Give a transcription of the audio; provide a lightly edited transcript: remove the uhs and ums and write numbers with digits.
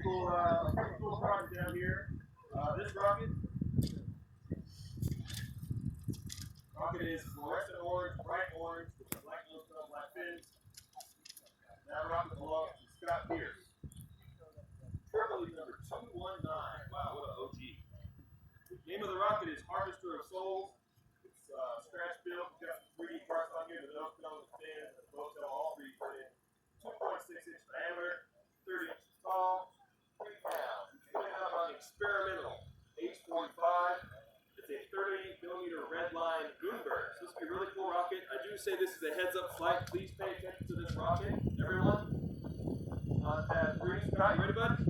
pretty cool rocket down here. This rocket is fluorescent orange, bright orange, with a black nose cone, black fins. That rocket belongs to Scott Pierce. Turbo number 219. Wow, what an OG. The name of the rocket is Harvester of Souls. It's scratch built. We've got some 3D parts on here. The nose cone, the fins, and the Boattail, all 3D printed. 2.6-inch diameter, 30 inches tall, 3 pounds. It's coming out on the Experimental H45. It's a 38mm Redline Moonburner. So this will be a really cool rocket. I do say this is a heads-up flight. Please pay attention to this rocket, everyone. On tab 3. Scott, you ready, bud?